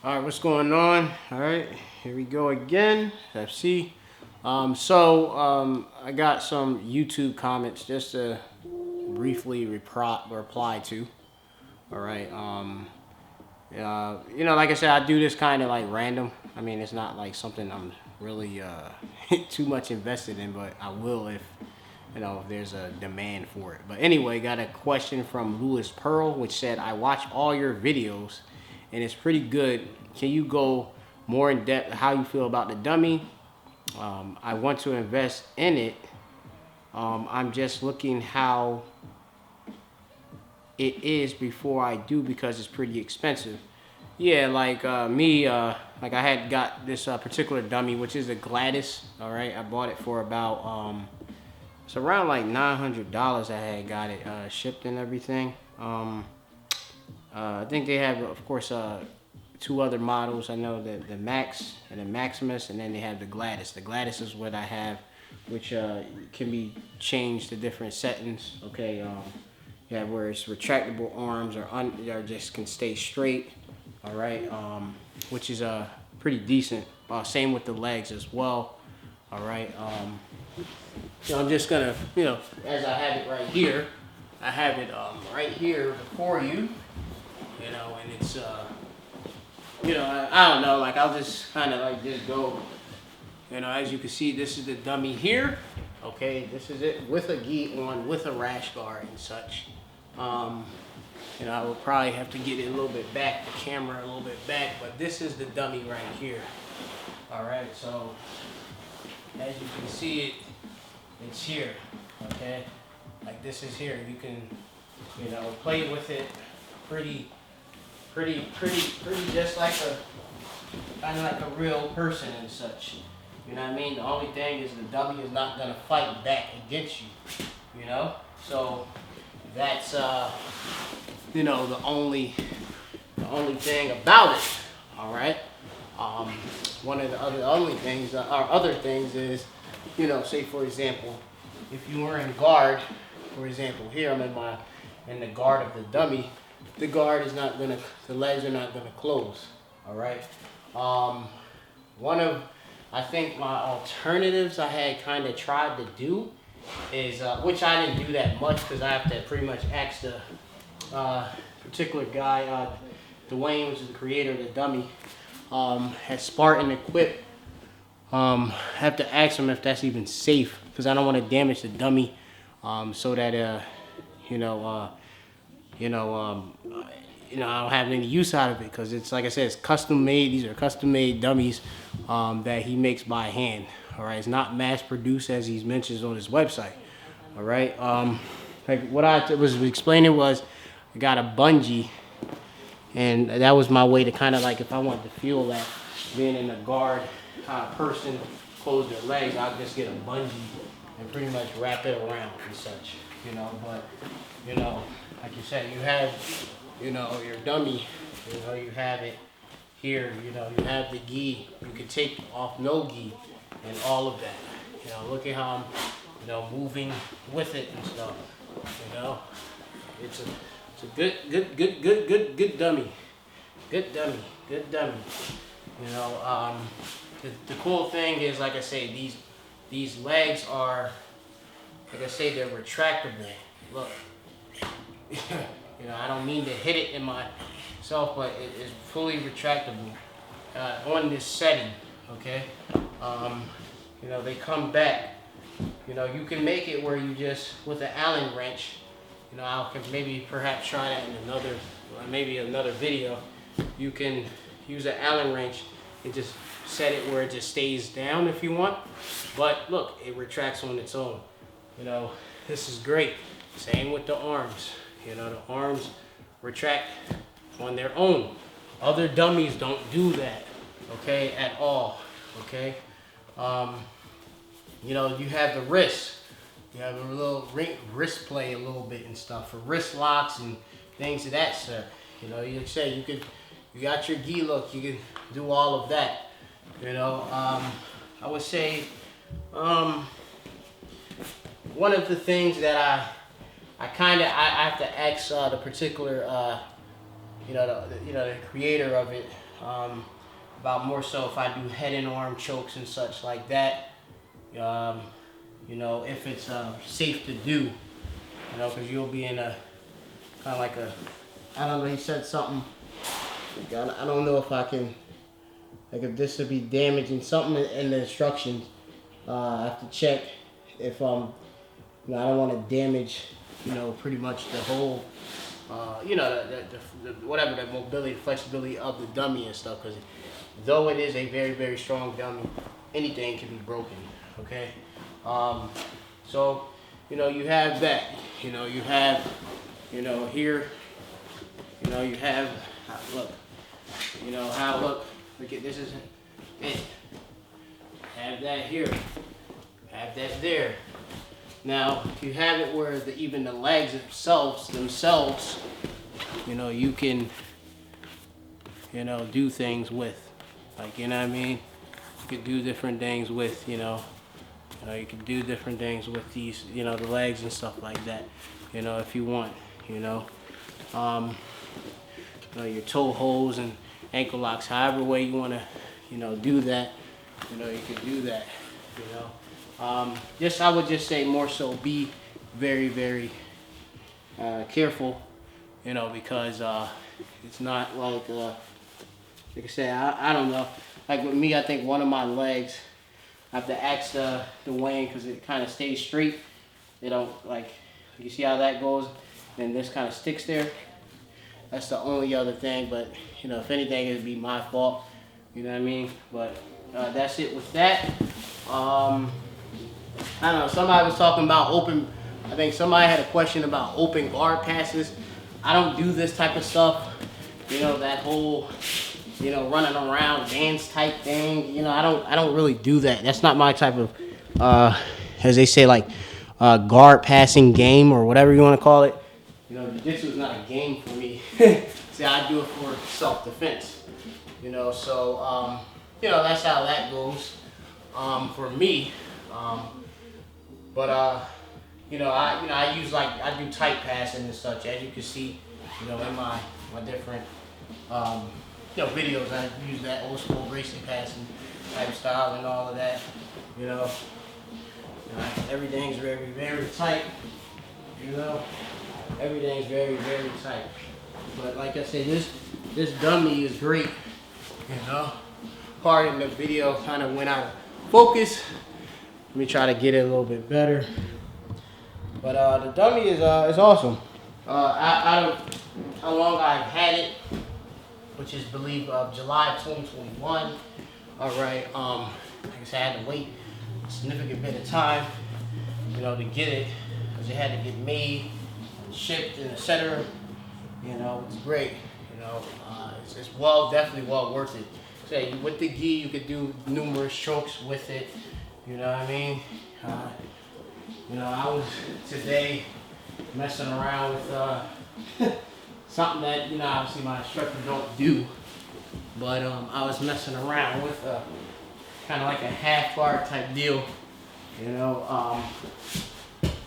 All right, what's going on? All right, here we go again. FC. I got some YouTube comments just to briefly reply to. All right. Like I said, I do this kind of like random. I mean, it's not like something I'm really too much invested in, but I will if if there's a demand for it. But anyway, got a question from Lewis Pearl, which said, "I watch all your videos, and it's pretty good. Can you go more in depth how you feel about the dummy? I want to invest in it. I'm just looking how it is before I do because it's pretty expensive." Yeah, like like I had got this particular dummy, which is a GLADIUS. All right, I bought it for about it's around like $900. I had got it shipped and everything. I think they have, of course, two other models. I know the Max and the Maximus, and then they have the GLADIUS. The GLADIUS is what I have, which can be changed to different settings. Okay, yeah, where it's retractable arms or just can stay straight. All right, which is pretty decent. Same with the legs as well. All right. I'm just gonna, as I have it right here, I have it right here before you, and it's I don't know, like I'll just kind of like just go, as you can see, this is the dummy here. Okay, this is it with a gi on, with a rash guard and such. I will probably have to get it a little bit back, the camera a little bit back, but this is the dummy right here. All right, so as you can see it, it's here. Okay, like this is here. You can, play with it pretty just like kind of like a real person and such. You know what I mean? The only thing is the dummy is not gonna fight back against you. So that's the only thing about it. All right. One of the other things is, say for example, if you were in guard, for example, here I'm in the guard of the dummy. The guard is not gonna, the legs are not gonna close. All right. I think my alternatives I had kind of tried to do is, which I didn't do that much because I have to pretty much ask the particular guy, Dwayne, which is the creator of the dummy, at Spartan equipped. Have to ask him if that's even safe because I don't want to damage the dummy, so that I don't have any use out of it because it's, like I said, it's custom made. These are custom made dummies that he makes by hand. All right, it's not mass produced as he mentions on his website. All right, like what I was explaining was I got a bungee, and that was my way to kind of like, if I wanted to feel that being in a guard kind of person, close their legs, I'll just get a bungee and pretty much wrap it around and such. But like you said, you have your dummy, you have it here, you have the gi, you can take off no gi and all of that. Look at how I'm moving with it and stuff. It's a good dummy. Good dummy. The cool thing is, like I say, these legs are, like I say, they're retractable. Look. I don't mean to hit it in myself, but it is fully retractable on this setting. Okay, they come back. You can make it where you just, with an Allen wrench. I can maybe perhaps try that in another video. You can use an Allen wrench and just set it where it just stays down if you want. But look, it retracts on its own. This is great. Same with the arms. The arms retract on their own. Other dummies don't do that, okay, at all, okay? You have the wrist. You have a little wrist play a little bit and stuff for wrist locks and things of that sort. You say you got your gi look, you can do all of that. I would say one of the things that I have to ask the particular, the creator of it, about more so if I do head and arm chokes and such like that. You know, if it's safe to do, you know, because you'll be in a kind of like a, I don't know, he said something, I don't know if I can, like if this would be damaging something in the instructions. I have to check if you know, I don't want to damage, you know, pretty much the whole, you know, the whatever, the mobility, flexibility of the dummy and stuff, because though it is a very, very strong dummy, anything can be broken, okay? So, you know, you have that, you know, you have, you know, here, you know, you have, look, you know, how, look at this is it. Have that here, have that there. Now, you have it where even the legs themselves, you know, you can, you know, do things with, like, you know what I mean? You can do different things with, you know, you can do different things with these, you know, the legs and stuff like that, you know, if you want, you know. You know, your toe holds and ankle locks, however way you want to, you know, do that, you know, you can do that, you know. Just, I would just say more so be very, very careful, you know, because it's not like I said, I don't know. Like with me, I think one of my legs, I have to ask the Wayne because it kind of stays straight. They don't, like, you see how that goes? And this kind of sticks there. That's the only other thing, but, you know, if anything, it'd be my fault. You know what I mean? But that's it with that. I don't know, somebody was talking about open, I think somebody had a question about open guard passes. I don't do this type of stuff, you know, that whole, you know, running around dance type thing. You know, I don't really do that. That's not my type of, as they say, like, guard passing game or whatever you want to call it. You know, jiu-jitsu is not a game for me. See, I do it for self-defense. You know, so, you know, that's how that goes for me. You know, I use, like, I do tight passing and such, as you can see, you know, in my different, you know, videos. I use that old school racing passing type style and all of that, you know. Everything's very, very tight, you know. Everything's very, very tight. But like I said, this dummy is great, you know. Part in the video kind of went out of focus. Let me try to get it a little bit better. But the dummy is awesome. Out of how long I've had it, which is believe July 2021. All right. Like I said, I had to wait a significant bit of time, you know, to get it, because it had to get made, and shipped, and etc. You know, it's great. You know, it's definitely well worth it. Say with the gi, you could do numerous strokes with it. You know what I mean? You know, I was today messing around with something that, you know, obviously my instructor don't do, but I was messing around with kind of like a half guard type deal. You know,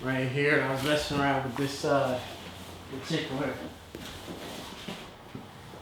right here, I was messing around with this particular.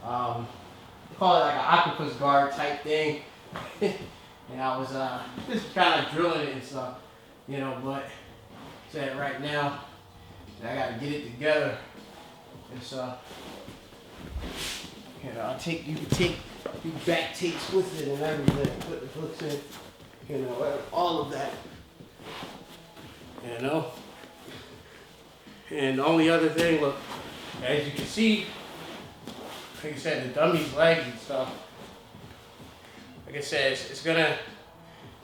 Call it like an octopus guard type thing. And I was just kind of drilling it and stuff, you know, but said right now I got to get it together. It's you know, you can take back tapes with it and everything, put the hooks in, you know, all of that, you know. And the only other thing, look, as you can see, like I said, the dummy's legs and stuff. Like I said, it's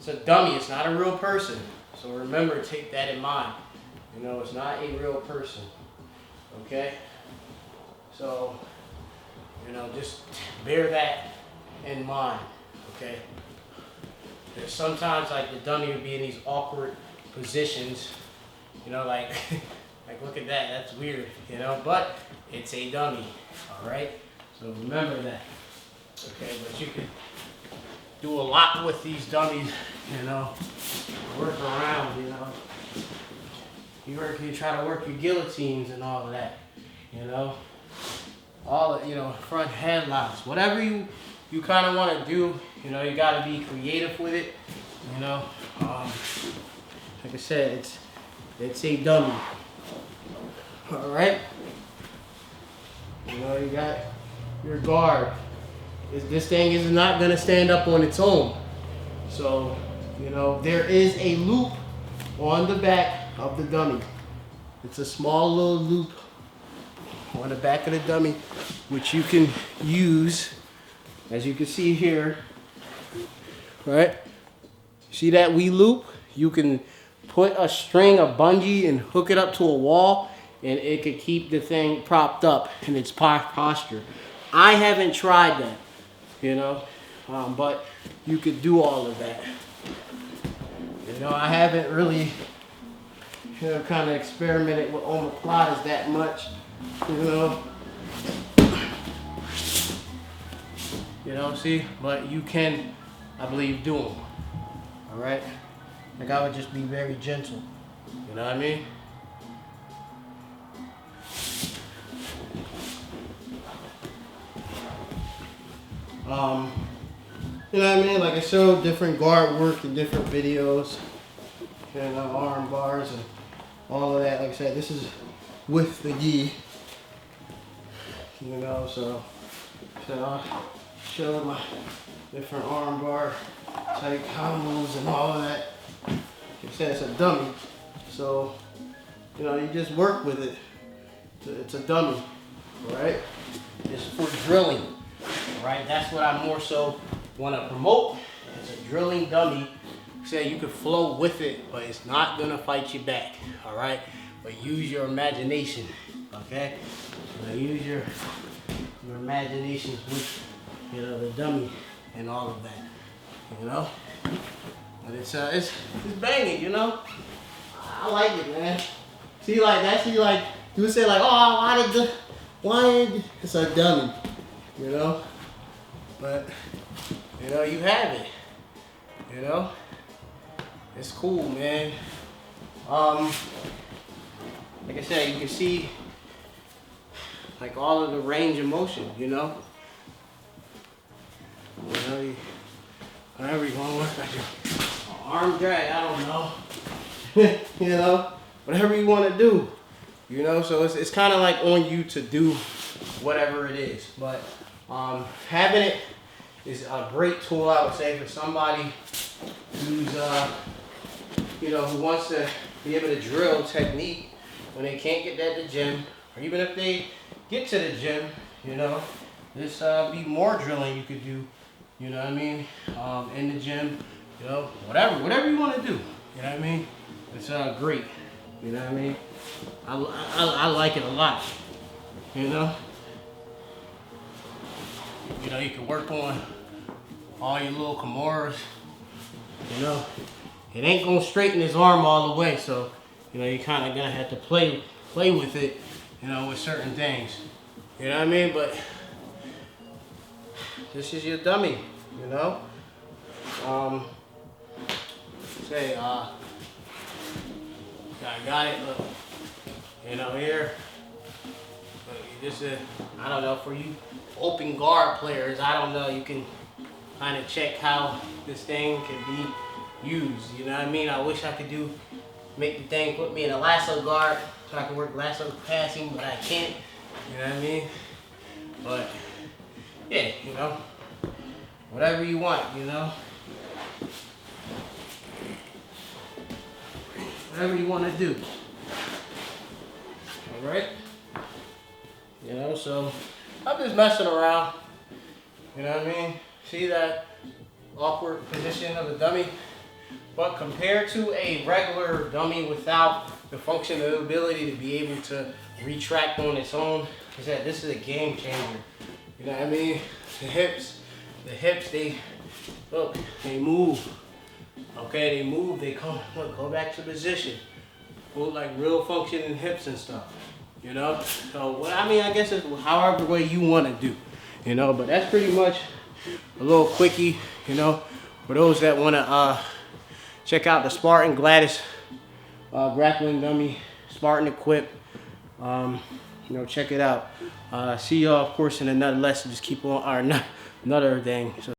a dummy. It's not a real person. So remember, take that in mind. You know, it's not a real person. Okay? So, you know, just bear that in mind. Okay? Because sometimes, like, the dummy would be in these awkward positions. You know, like, like look at that. That's weird. You know, but it's a dummy. All right? So remember that. Okay? But you can do a lot with these dummies, you know, work around, you know. You try to work your guillotines and all of that, you know. All of, you know, front headlocks, whatever you you kind of want to do, you know, you got to be creative with it, you know. Like I said, it's a dummy. All right. You know, you got your guard. This thing is not going to stand up on its own. So, you know, there is a loop on the back of the dummy. It's a small little loop on the back of the dummy, which you can use, as you can see here, right? See that wee loop? You can put a string, a bungee, and hook it up to a wall, and it could keep the thing propped up in its posture. I haven't tried that, you know, but you could do all of that. You know, I haven't really, you know, kind of experimented with omoplatas that much, you know. You know, see, but you can, I believe, do them. All right, like I would just be very gentle. You know what I mean? You know what I mean? Like I showed different guard work in different videos, you know, arm bars and all of that. Like I said, this is with the gi, you know, so I'll show my different arm bar type combos and all of that. Like I said, it's a dummy, so, you know, you just work with it. It's a dummy, right? It's for drilling, right? That's what I more so want to promote. It's a drilling dummy. Say you can flow with it, but it's not gonna fight you back, all right? But use your imagination, okay? So use your imagination with, you know, the dummy and all of that, you know? But it's banging, you know? I like it, man. See, like, that's, you like, you would say like, oh, why it's a dummy, you know? But, you know, you have it, you know? It's cool, man. Like I said, you can see like all of the range of motion, you know? You know, whatever you want to work, like your arm drag, I don't know. You know, whatever you want to do, you know? So it's kind of like on you to do whatever it is. But having it is a great tool, I would say, for somebody who's, you know, who wants to be able to drill technique when they can't get at the gym, or even if they get to the gym, you know, this be more drilling you could do, you know what I mean, in the gym, you know, whatever you want to do, you know what I mean. It's great, you know what I mean. I like it a lot, you know. You know, you can work on all your little Kimuras, you know. It ain't gonna straighten his arm all the way, so, you know, you kind of gonna have to play with it, you know, with certain things, you know what I mean. But this is your dummy, you know. Say, I got it, look, you know, here. This is, I don't know, for you open guard players, I don't know, you can kind of check how this thing can be used, you know what I mean. I wish I could make the thing put me in a lasso guard so I can work lasso passing, but I can't, you know what I mean. But yeah, you know, whatever you want, you know, whatever you want to do, all right. You know, so I'm just messing around, you know what I mean. See that awkward position of the dummy? But compared to a regular dummy without the function and ability to be able to retract on its own, is that this is a game changer. You know what I mean? The hips, they, look, they move. Okay, they move, they come, look, go back to position. Look like real functioning hips and stuff, you know? So, well, I mean, I guess it's however way you want to do, you know? But that's pretty much a little quickie, you know, for those that want to check out the Spartan GLADIUS grappling dummy, Spartan equipped. You know, check it out. See y'all, of course, in another lesson. Just keep on, or another thing. So